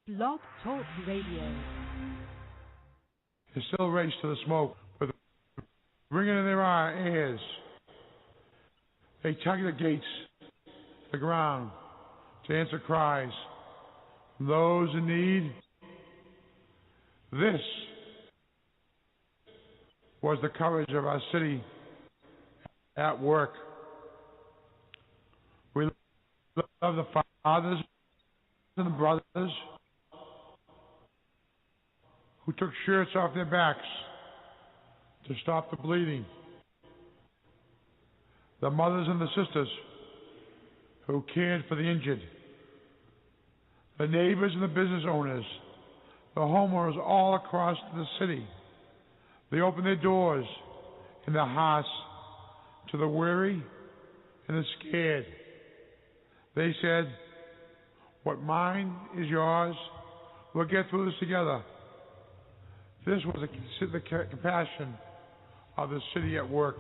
Blog Talk Radio. They still race to the smoke, but bringing in their ears. They tug the gates, the ground, to answer cries from those in need. This was the courage of our city at work. We love the fathers and the brothers who took shirts off their backs to stop the bleeding. The mothers and the sisters who cared for the injured. The neighbors and the business owners. The homeowners all across the city. They opened their doors and their hearts to the weary and the scared. They said, "What mine is yours. We'll get through this together." This was the compassion of the city at work.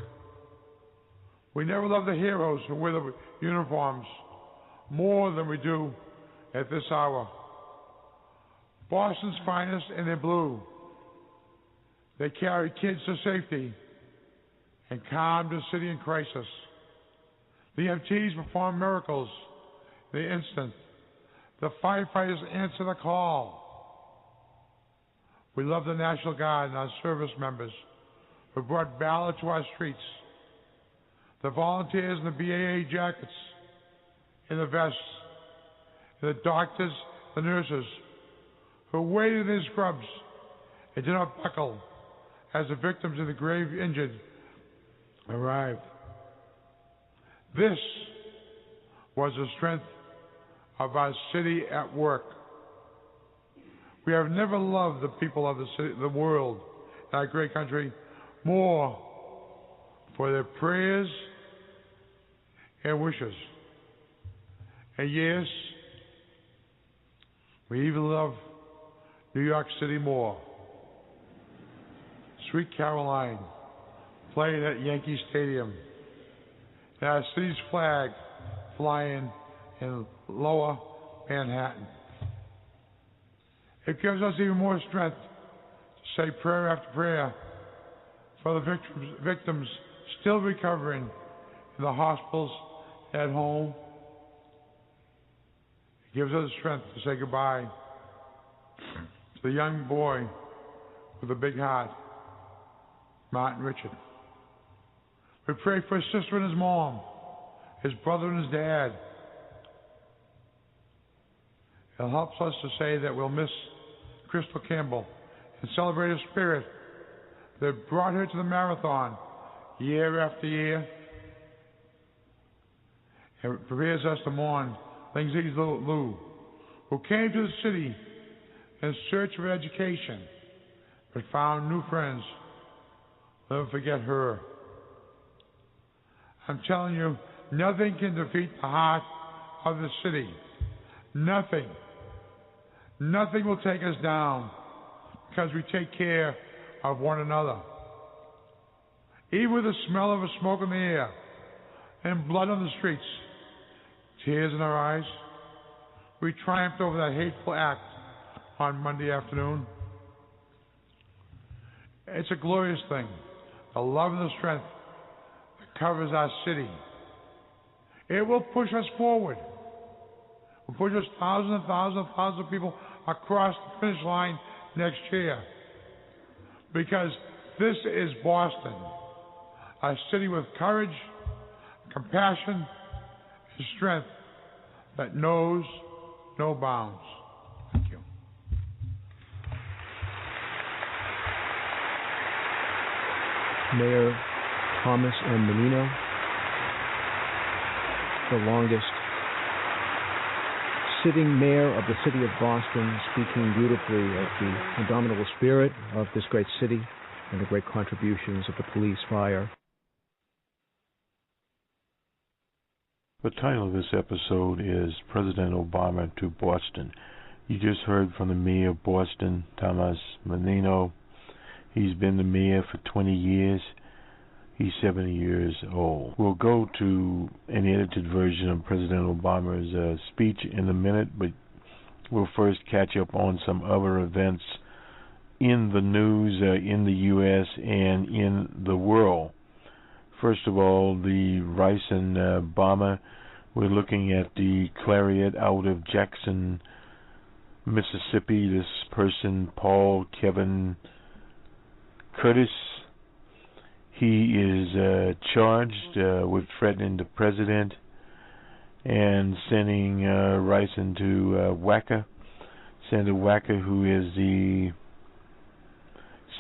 We never loved the heroes who wear the uniforms more than we do at this hour. Boston's finest in their blue. They carry kids to safety and calmed the city in crisis. The EMTs perform miracles in the instant. The firefighters answer the call. We love the National Guard and our service members who brought valor to our streets. The volunteers in the BAA jackets, in the vests, and the doctors, the nurses who waited in their scrubs and did not buckle as the victims and the grave injured arrived. This was the strength of our city at work. We have never loved the people of the city, the world, our great country, more for their prayers and wishes. And yes, we even love New York City more. Sweet Caroline played at Yankee Stadium. And our city's flag flying in lower Manhattan. It gives us even more strength to say prayer after prayer for the victims still recovering in the hospitals, at home. It gives us strength to say goodbye to the young boy with a big heart, Martin Richard. We pray for his sister and his mom, his brother and his dad. It helps us to say that we'll miss Crystal Campbell and celebrate her spirit that brought her to the marathon year after year. It prepares us to mourn Lindsay Lou, who came to the city in search of education, but found new friends. Never forget her. I'm telling you, nothing can defeat the heart of the city. Nothing. Nothing will take us down because we take care of one another. Even with the smell of a smoke in the air and blood on the streets, tears in our eyes, we triumphed over that hateful act on Monday afternoon. It's a glorious thing, the love and the strength that covers our city. It will push us forward. It will push us thousands and thousands and thousands of people across the finish line next year. Because this is Boston, a city with courage, compassion, and strength that knows no bounds. Thank you. Mayor Thomas M. Menino, the longest sitting mayor of the city of Boston, speaking beautifully of the indomitable spirit of this great city and the great contributions of the police, fire. The title of this episode is President Obama to Boston. You just heard from the mayor of Boston, Thomas Menino. He's been the mayor for 20 years. He's 70 years old. We'll go to an edited version of President Obama's speech in a minute, but we'll first catch up on some other events in the news in the U.S. and in the world. First of all, the Ricin bomber. We're looking at the Clariot out of Jackson, Mississippi. This person, Paul Kevin Curtis, he is charged with threatening the president and sending Ricin to Wacker. Senator Wacker, who is the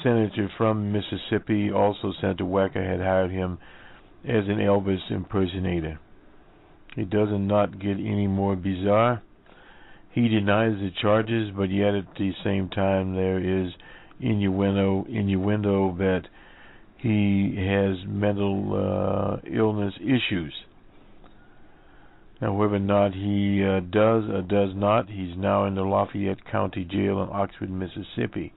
senator from Mississippi. Also, Senator Wacker had hired him as an Elvis impersonator. It does not get any more bizarre. He denies the charges, but yet at the same time there is innuendo that he has mental illness issues. Now, whether or not he does or does not, he's now in the Lafayette County Jail in Oxford, Mississippi.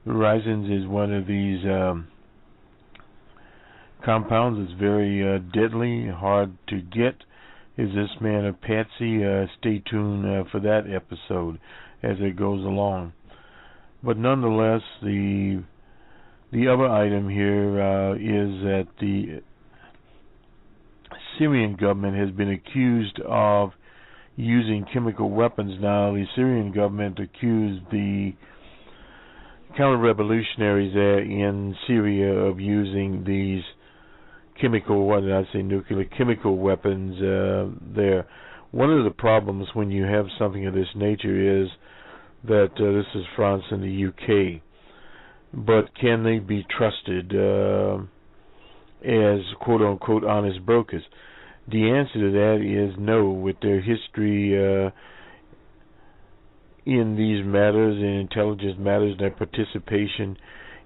Ricin's is one of these compounds that's very deadly, hard to get. Is this man a patsy? Stay tuned for that episode as it goes along. But nonetheless, the other item here is that the Syrian government has been accused of using chemical weapons. Now, the Syrian government accused the counter-revolutionaries there in Syria of using these nuclear chemical weapons there. One of the problems when you have something of this nature is that this is France and the UK. But can they be trusted as quote-unquote honest brokers? The answer to that is no. With their history in these matters, in intelligence matters, their participation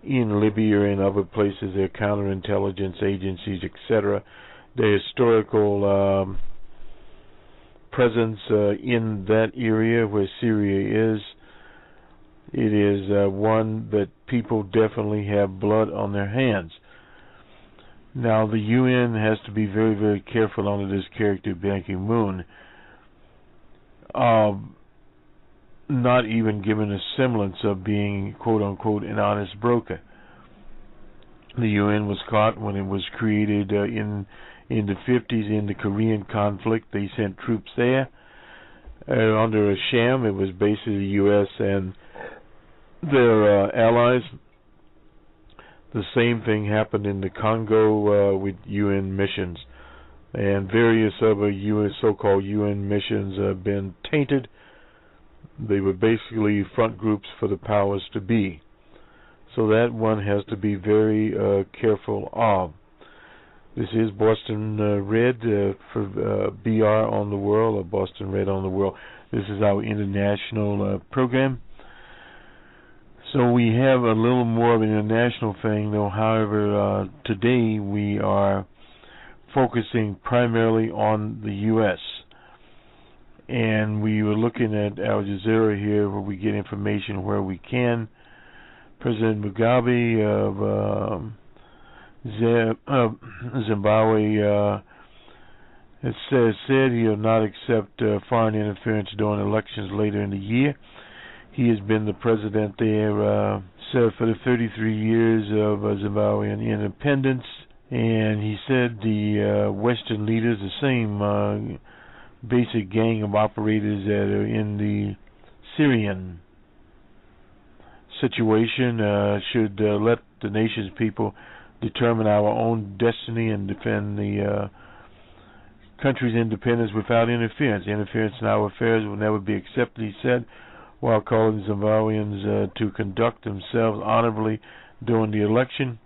in Libya and other places, their counterintelligence agencies, etc., their historical presence in that area where Syria is, it is one that people definitely have blood on their hands. Now, the UN has to be very, very careful under this character, Ban Ki-moon, not even given a semblance of being, quote-unquote, an honest broker. The UN was caught when it was created in the 50s in the Korean conflict. They sent troops there under a sham. It was basically the U.S. and their allies. The same thing happened in the Congo with UN missions. And various other so-called UN missions have been tainted. They were basically front groups for the powers to be. So that one has to be very careful of. This is Boston Red for BR on the World, or Boston Red on the World. This is our international program. So we have a little more of an international thing, though. However, today we are focusing primarily on the U.S. And we were looking at Al Jazeera here, where we get information where we can. President Mugabe of Zimbabwe has said he will not accept foreign interference during elections later in the year. He has been the president there for the 33 years of Zimbabwean independence, and he said the Western leaders, the same basic gang of operators that are in the Syrian situation, should let the nation's people determine our own destiny and defend the country's independence without interference. Interference in our affairs will never be accepted, he said, while calling Zimbabweans to conduct themselves honorably during the election,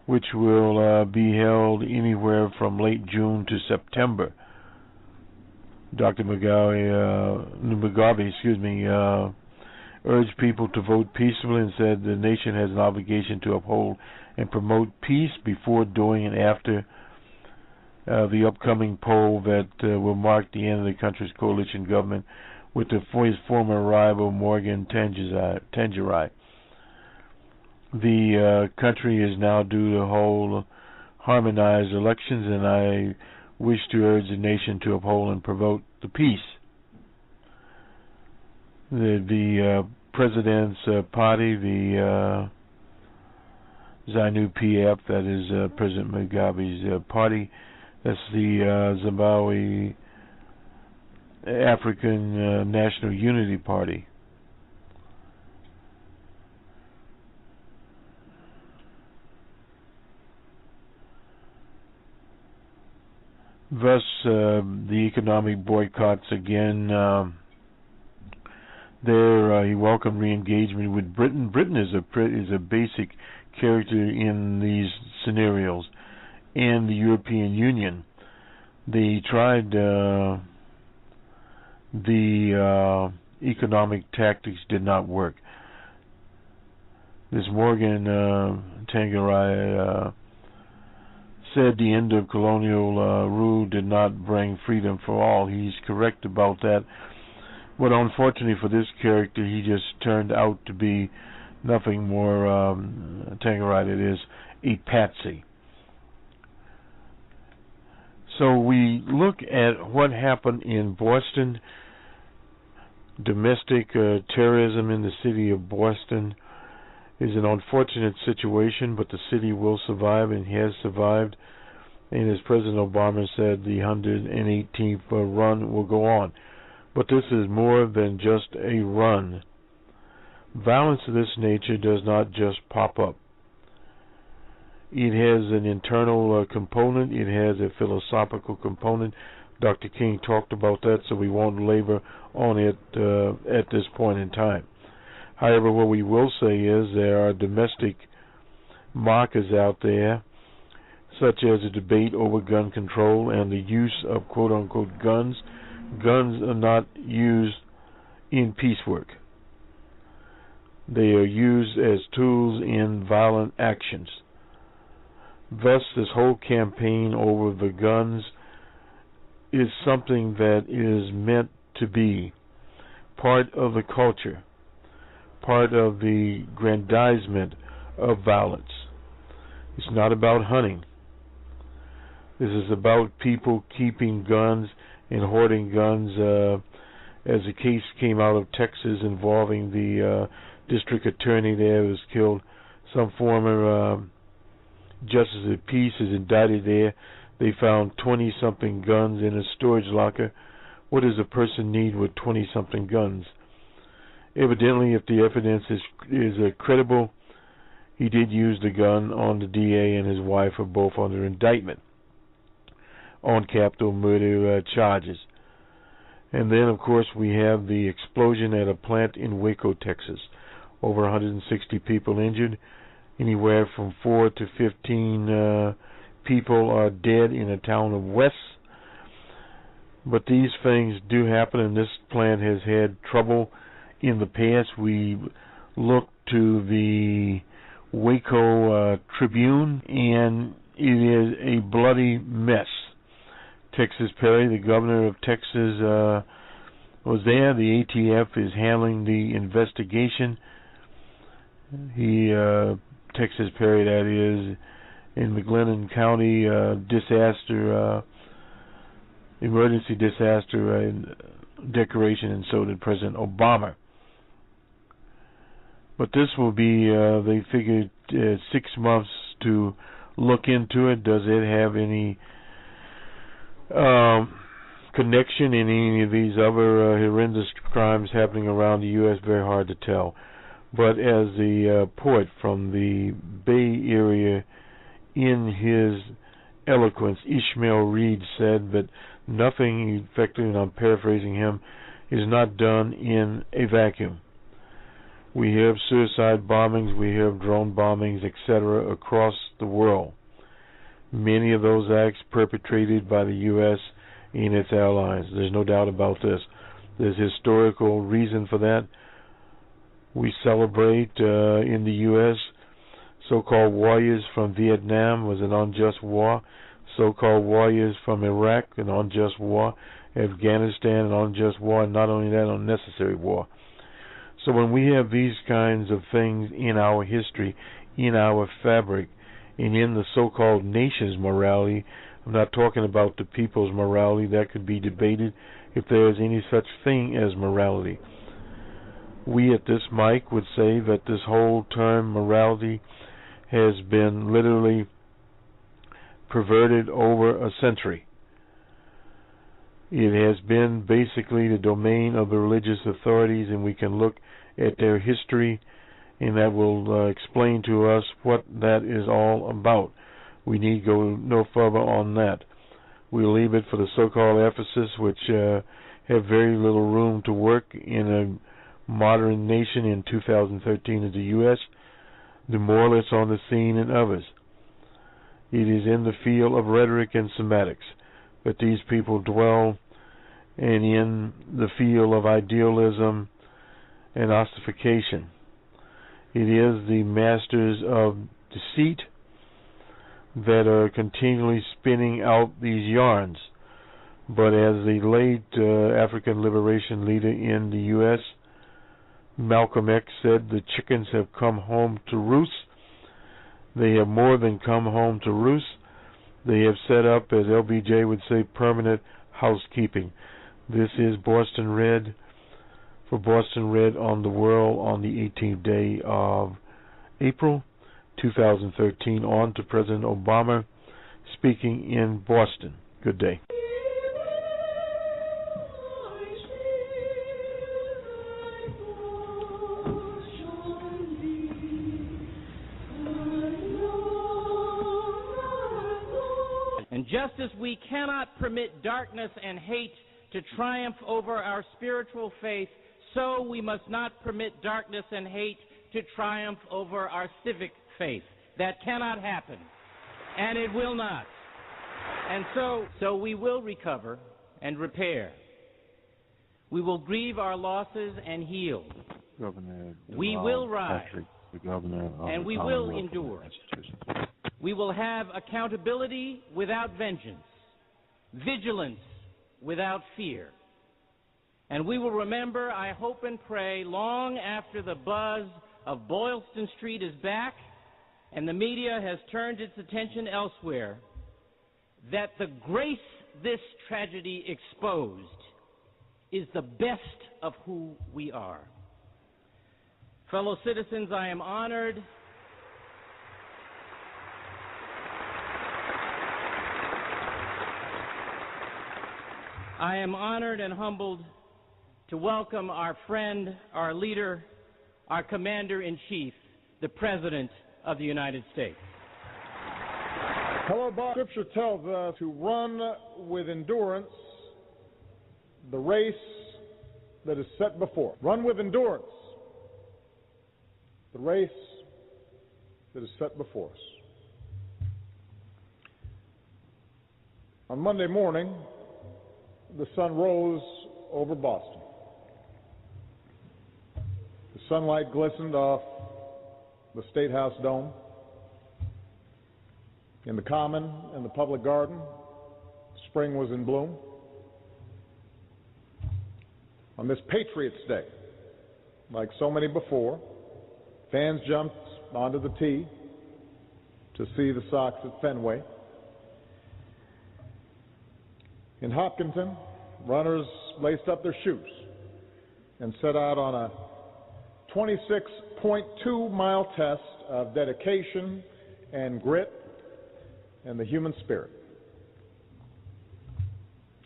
which will be held anywhere from late June to September. Dr. Mugabe, urged people to vote peacefully and said the nation has an obligation to uphold and promote peace before, during, and after the upcoming poll that will mark the end of the country's coalition government with his former rival Morgan Tsvangirai. The country is now due to hold harmonized elections, and I wish to urge the nation to uphold and promote the peace. the president's party, the ZANU-PF, that is President Mugabe's party. That's the Zimbabwe African National Unity Party. Thus, the economic boycotts again. There, he welcomed re-engagement with Britain. Britain is a basic character in these scenarios, and the European Union. They tried the economic tactics did not work. This Morgan Tsvangirai said the end of colonial rule did not bring freedom for all. He's correct about that. But unfortunately for this character, he just turned out to be nothing more, Tsvangirai, it is, a patsy. So we look at what happened in Boston. Domestic terrorism in the city of Boston is an unfortunate situation, but the city will survive and has survived. And as President Obama said, the 118th run will go on. But this is more than just a run. Violence of this nature does not just pop up. It has an internal component. It has a philosophical component. Dr. King talked about that, so we won't labor on it at this point in time. However, what we will say is there are domestic markers out there, such as a debate over gun control and the use of quote-unquote guns. Guns are not used in piecework. They are used as tools in violent actions. Thus, this whole campaign over the guns is something that is meant to be part of the culture, part of the grandizement of violence. It's not about hunting. This is about people keeping guns and hoarding guns, as a case came out of Texas involving the district attorney there who was killed. Some former justice of the peace is indicted there. They found 20-something guns in a storage locker. What does a person need with 20-something guns? Evidently, if the evidence is credible, he did use the gun on the DA and his wife are both under indictment on capital murder charges. And then, of course, we have the explosion at a plant in Waco, Texas. Over 160 people injured. Anywhere from 4 to 15 people are dead in the town of West. But these things do happen, and this plant has had trouble in the past. We look to the Waco Tribune, and it is a bloody mess. Texas Perry, the governor of Texas, was there. The ATF is handling the investigation. Texas Perry, that is, in McLennan County, emergency disaster declaration, and so did President Obama. But this will be, they figured, 6 months to look into it. Does it have any connection in any of these other horrendous crimes happening around the U.S.? Very hard to tell. But as the poet from the Bay Area, in his eloquence, Ishmael Reed, said that nothing, effectively, and I'm paraphrasing him, is not done in a vacuum. We have suicide bombings, we have drone bombings, etc., across the world. Many of those acts perpetrated by the U.S. and its allies. There's no doubt about this. There's historical reason for that. We celebrate in the U.S. so-called warriors from Vietnam was an unjust war. So-called warriors from Iraq, an unjust war. Afghanistan, an unjust war. And not only that, unnecessary war. So when we have these kinds of things in our history, in our fabric, and in the so-called nation's morality, I'm not talking about the people's morality. That could be debated if there is any such thing as morality. We at this mic would say that this whole term morality has been literally perverted over a century. It has been basically the domain of the religious authorities, and we can look at their history, and that will explain to us what that is all about. We need go no further on that. We'll leave it for the so-called Ephesus, which have very little room to work in a modern nation in 2013 as the U.S., the moralists on the scene and others. It is in the field of rhetoric and semantics, but these people dwell and in the field of idealism and ossification. It is the masters of deceit that are continually spinning out these yarns. But as the late African liberation leader in the U.S., Malcolm X, said, the chickens have come home to roost. They have more than come home to roost. They have set up, as LBJ would say, permanent housekeeping. This is Boston Red for Boston Red on the World on the 18th day of April 2013. On to President Obama speaking in Boston. Good day. And just as we cannot permit darkness and hate to triumph over our spiritual faith, so we must not permit darkness and hate to triumph over our civic faith. That cannot happen, and it will not. And so we will recover and repair. We will grieve our losses and heal. We will rise, Patriot, the governor of and we will endure. We will have accountability without vengeance, vigilance without fear. And we will remember, I hope and pray, long after the buzz of Boylston Street is back and the media has turned its attention elsewhere, that the grace this tragedy exposed is the best of who we are. Fellow citizens, I am honored and humbled to welcome our friend, our leader, our Commander-in-Chief, the President of the United States. Hello, Bob. Scripture tells us to run with endurance the race that is set before. Run with endurance the race that is set before us. On Monday morning, the sun rose over Boston. The sunlight glistened off the Statehouse dome. In the Common and the Public Garden, spring was in bloom. On this Patriots' Day, like so many before, fans jumped onto the tee to see the Sox at Fenway. In Hopkinton, runners laced up their shoes and set out on a 26.2-mile test of dedication and grit and the human spirit.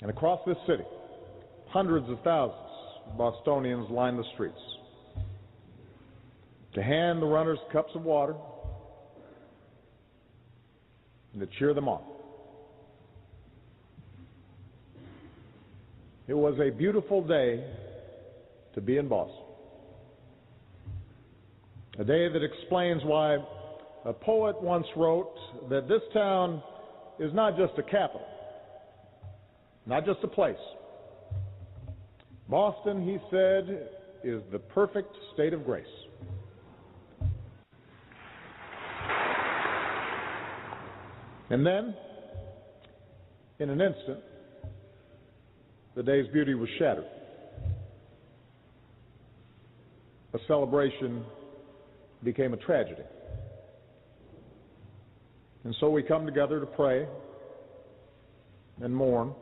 And across this city, hundreds of thousands of Bostonians lined the streets to hand the runners cups of water and to cheer them on. It was a beautiful day to be in Boston. A day that explains why a poet once wrote that this town is not just a capital, not just a place. Boston, he said, is the perfect state of grace. And then, in an instant, the day's beauty was shattered. A celebration became a tragedy. And so we come together to pray and mourn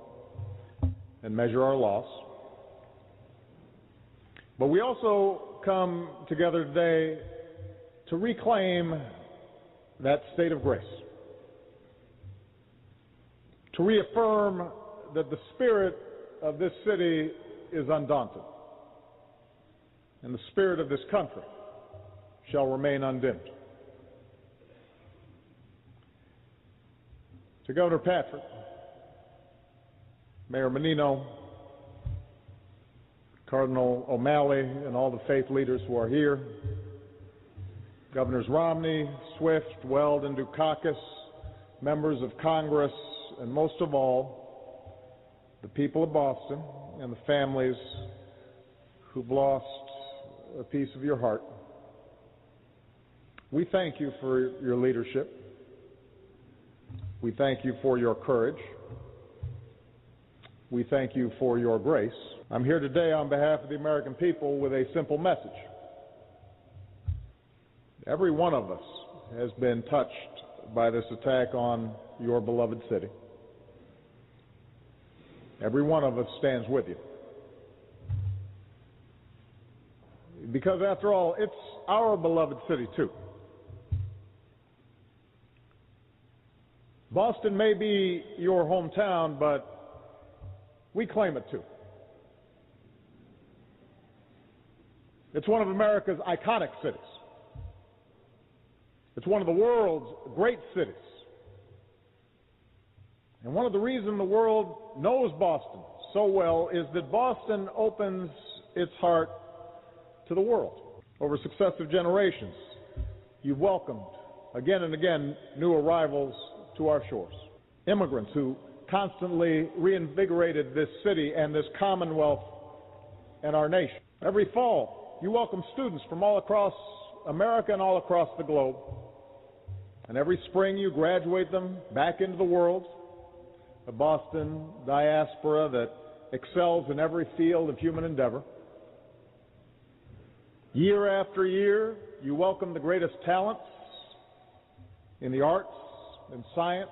and measure our loss. But we also come together today to reclaim that state of grace, to reaffirm that the spirit of this city is undaunted, and the spirit of this country shall remain undimmed. To Governor Patriot, Mayor Menino, Cardinal O'Malley, and all the faith leaders who are here, Governors Romney, Swift, Weld, and Dukakis, members of Congress, and most of all, the people of Boston and the families who've lost a piece of your heart. We thank you for your leadership. We thank you for your courage. We thank you for your grace. I'm here today on behalf of the American people with a simple message. Every one of us has been touched by this attack on your beloved city. Every one of us stands with you. Because after all, it's our beloved city too. Boston may be your hometown, but we claim it too. It's one of America's iconic cities. It's one of the world's great cities. And one of the reasons the world knows Boston so well is that Boston opens its heart to the world. Over successive generations, you've welcomed again and again new arrivals to our shores. Immigrants who constantly reinvigorated this city and this commonwealth and our nation. Every fall, you welcome students from all across America and all across the globe. And every spring you graduate them back into the world, a Boston diaspora that excels in every field of human endeavor. Year after year, you welcome the greatest talents in the arts and science,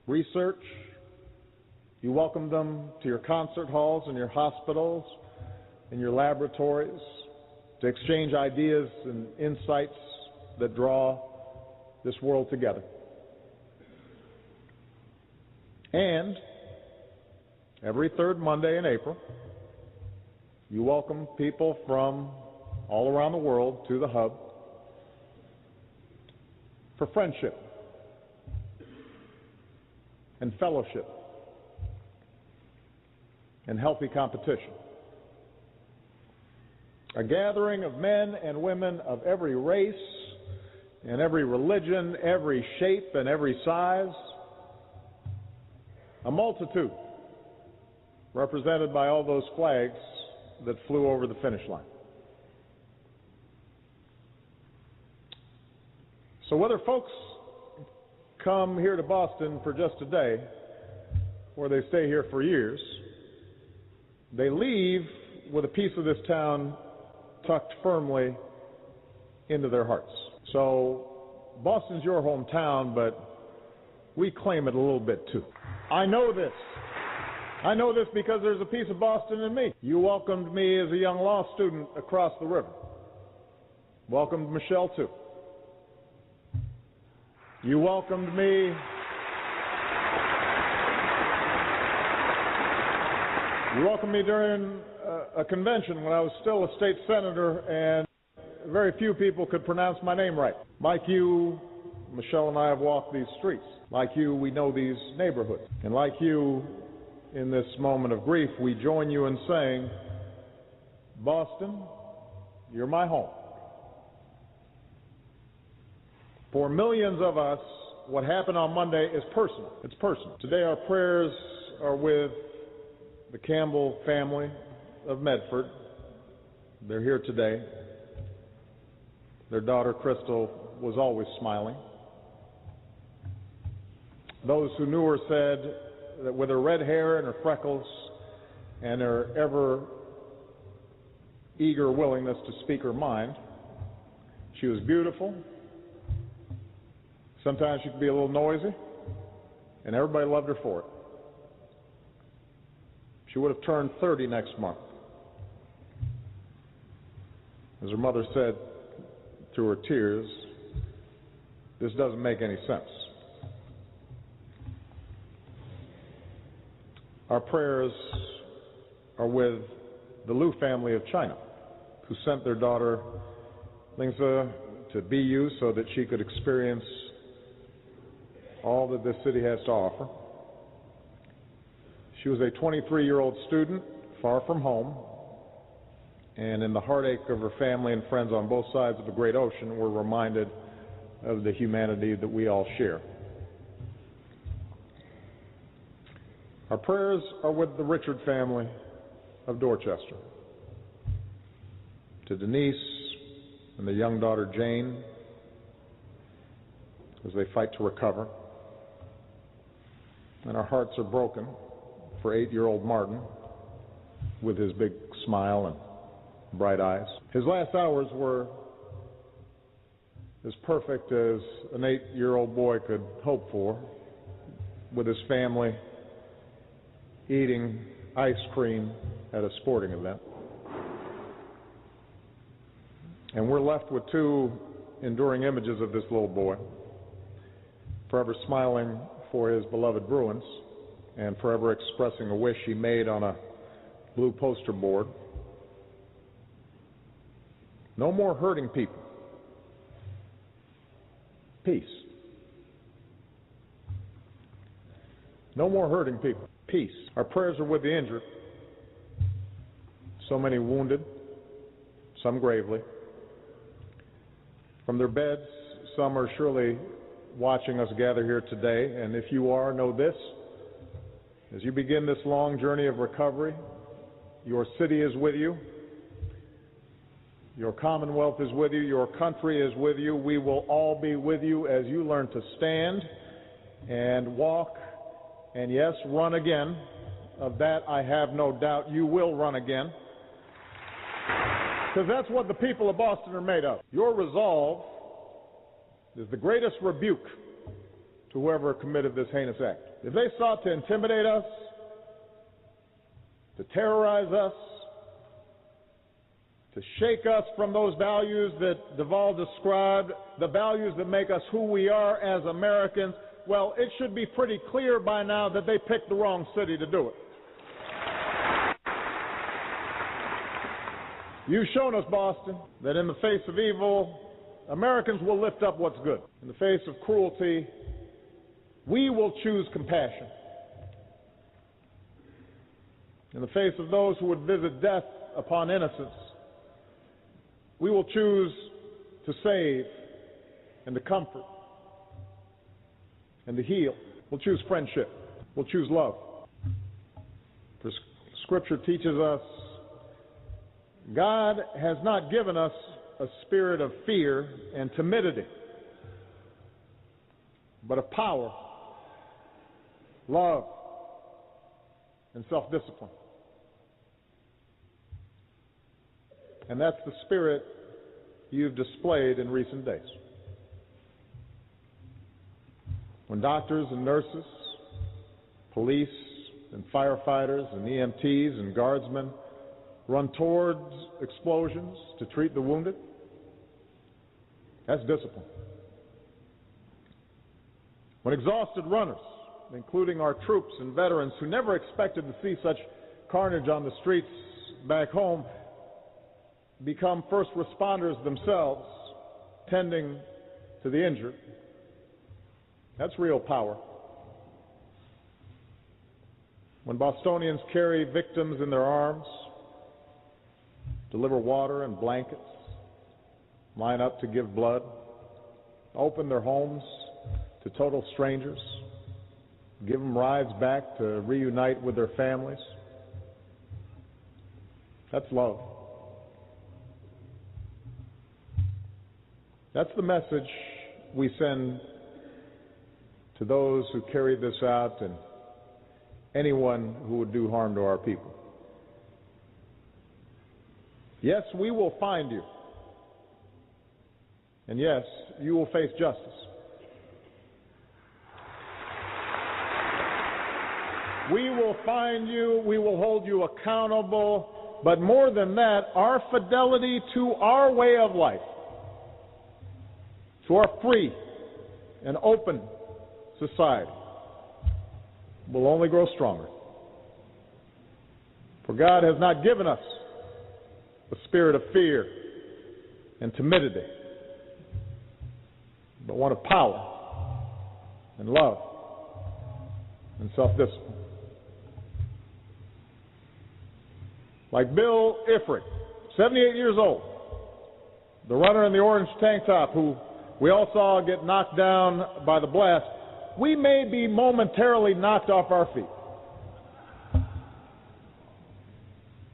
research. You welcome them to your concert halls and your hospitals and your laboratories to exchange ideas and insights that draw this world together. And every third Monday in April, you welcome people from all around the world to the hub for friendship and fellowship and healthy competition. A gathering of men and women of every race and every religion, every shape and every size. A multitude represented by all those flags that flew over the finish line. So whether folks come here to Boston for just a day or they stay here for years, they leave with a piece of this town tucked firmly into their hearts. So Boston's your hometown, but we claim it a little bit too. I know this. I know this because there's a piece of Boston in me. You welcomed me as a young law student across the river. Welcomed Michelle too. You welcomed me. You welcomed me during a convention when I was still a state senator and very few people could pronounce my name right. Like you, Michelle and I have walked these streets. Like you, we know these neighborhoods. And like you, in this moment of grief, we join you in saying, Boston, you're my home. For millions of us, what happened on Monday is personal. It's personal. Today our prayers are with the Campbell family of Medford. They're here today. Their daughter, Crystal, was always smiling. Those who knew her said that with her red hair and her freckles and her ever eager willingness to speak her mind, she was beautiful. Sometimes she could be a little noisy, and everybody loved her for it. She would have turned 30 next month. As her mother said through her tears, this doesn't make any sense. Our prayers are with the Liu family of China, who sent their daughter Lingzi to BU so that she could experience all that this city has to offer. She was a 23-year-old student, far from home, and in the heartache of her family and friends on both sides of the great ocean, we're reminded of the humanity that we all share. Our prayers are with the Richard family of Dorchester, to Denise and their young daughter Jane as they fight to recover. And our hearts are broken for 8-year-old Martin with his big smile and bright eyes. His last hours were as perfect as an 8-year-old boy could hope for, with his family eating ice cream at a sporting event. And we're left with 2 enduring images of this little boy, forever smiling for his beloved Bruins and forever expressing a wish he made on a blue poster board. No more hurting people. Peace. No more hurting people. Peace. Our prayers are with the injured. So many wounded, some gravely. From their beds, some are surely watching us gather here today, and if you are, know this: as you begin this long journey of recovery, your city is with you, your commonwealth is with you, your country is with you. We will all be with you as you learn to stand and walk and, yes, run again. Of that I have no doubt. You will run again, because that's what the people of Boston are made of. Your resolve is the greatest rebuke to whoever committed this heinous act. If they sought to intimidate us, to terrorize us, to shake us from those values that Duvall described, the values that make us who we are as Americans, well, it should be pretty clear by now that they picked the wrong city to do it. You've shown us, Boston, that in the face of evil, Americans will lift up what's good. In the face of cruelty, we will choose compassion. In the face of those who would visit death upon innocence, we will choose to save and to comfort and to heal. We'll choose friendship. We'll choose love. For Scripture teaches us God has not given us a spirit of fear and timidity, but of power, love, and self-discipline. And that's the spirit you've displayed in recent days. When doctors and nurses, police and firefighters and EMTs and guardsmen run towards explosions to treat the wounded, that's discipline. When exhausted runners, including our troops and veterans who never expected to see such carnage on the streets back home, become first responders themselves, tending to the injured, that's real power. When Bostonians carry victims in their arms, deliver water and blankets, line up to give blood, open their homes to total strangers, give them rides back to reunite with their families, that's love. That's the message we send to those who carry this out and anyone who would do harm to our people. Yes, we will find you. And yes, you will face justice. We will find you, we will hold you accountable, but more than that, our fidelity to our way of life, to our free and open society, will only grow stronger. For God has not given us a spirit of fear and timidity, but one of power and love and self-discipline. Like Bill Ifrit, 78 years old, the runner in the orange tank top who we all saw get knocked down by the blast, we may be momentarily knocked off our feet.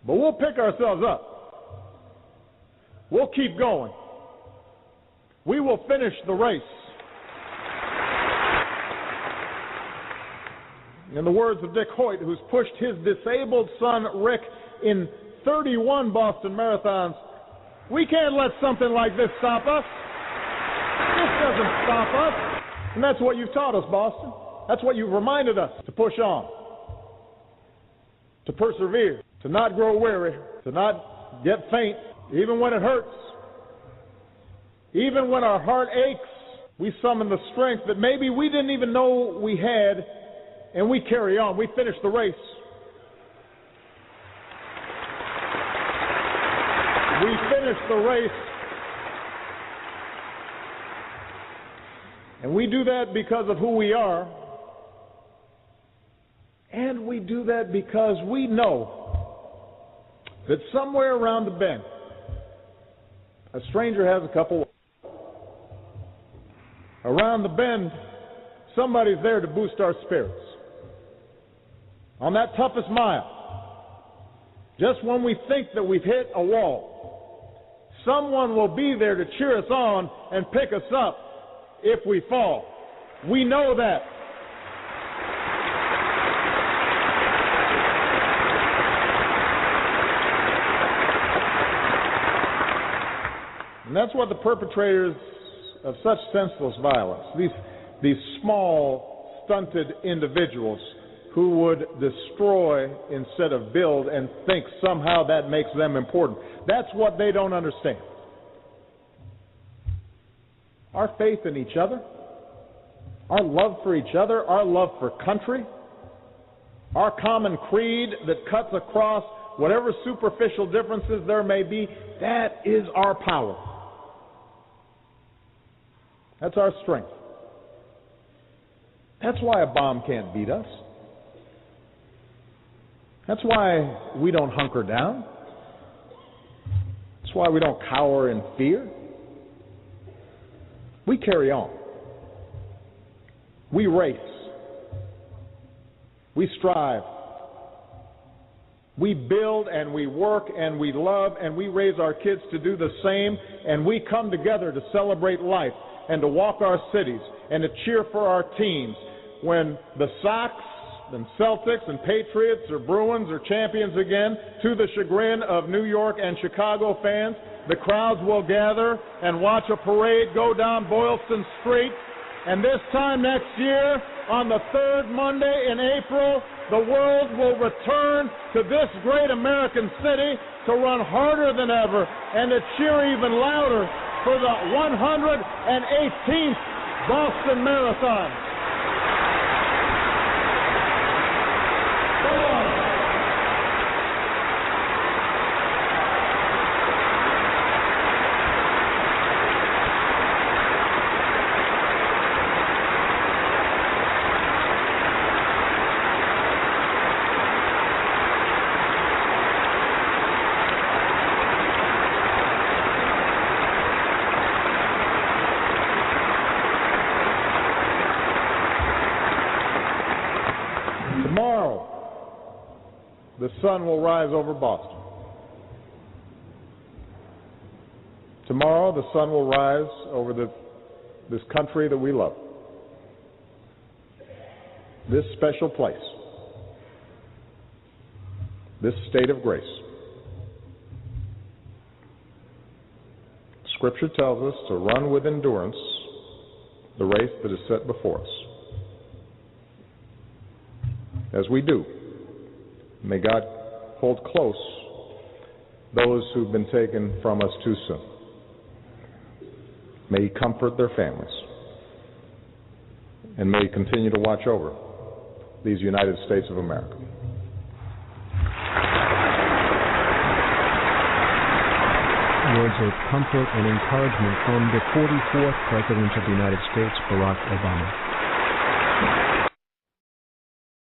But we'll pick ourselves up. We'll keep going. We will finish the race. In the words of Dick Hoyt, who's pushed his disabled son Rick in 31 Boston marathons, we can't let something like this stop us. This doesn't stop us. And that's what you've taught us, Boston. That's what you've reminded us, to push on, to persevere, to not grow weary, to not get faint, even when it hurts. Even when our heart aches, we summon the strength that maybe we didn't even know we had, and we carry on. We finish the race. We finish the race. And we do that because of who we are. And we do that because we know that somewhere around the bend, a stranger has a couple. Around the bend, somebody's there to boost our spirits. On that toughest mile, just when we think that we've hit a wall, someone will be there to cheer us on and pick us up if we fall. We know that. And that's what the perpetrators of such senseless violence, these small, stunted individuals who would destroy instead of build and think somehow that makes them important. That's what they don't understand. Our faith in each other, our love for each other, our love for country, our common creed that cuts across whatever superficial differences there may be, that is our power. That's our strength. That's why a bomb can't beat us. That's why we don't hunker down. That's why we don't cower in fear. We carry on. We race. We strive. We build and we work and we love and we raise our kids to do the same, and we come together to celebrate life and to walk our cities and to cheer for our teams when the Sox and Celtics and Patriots or Bruins are champions again. To the chagrin of New York and Chicago fans, the crowds will gather and watch a parade go down Boylston Street. And this time next year, on the third Monday in April, the world will return to this great American city to run harder than ever and to cheer even louder for the 118th Boston Marathon. The sun will rise over Boston. Tomorrow, the sun will rise over this country that we love. This special place. This state of grace. Scripture tells us to run with endurance the race that is set before us. As we do, may God hold close those who've been taken from us too soon. May He comfort their families, and may He continue to watch over these United States of America. Words of comfort and encouragement from the 44th President of the United States, Barack Obama.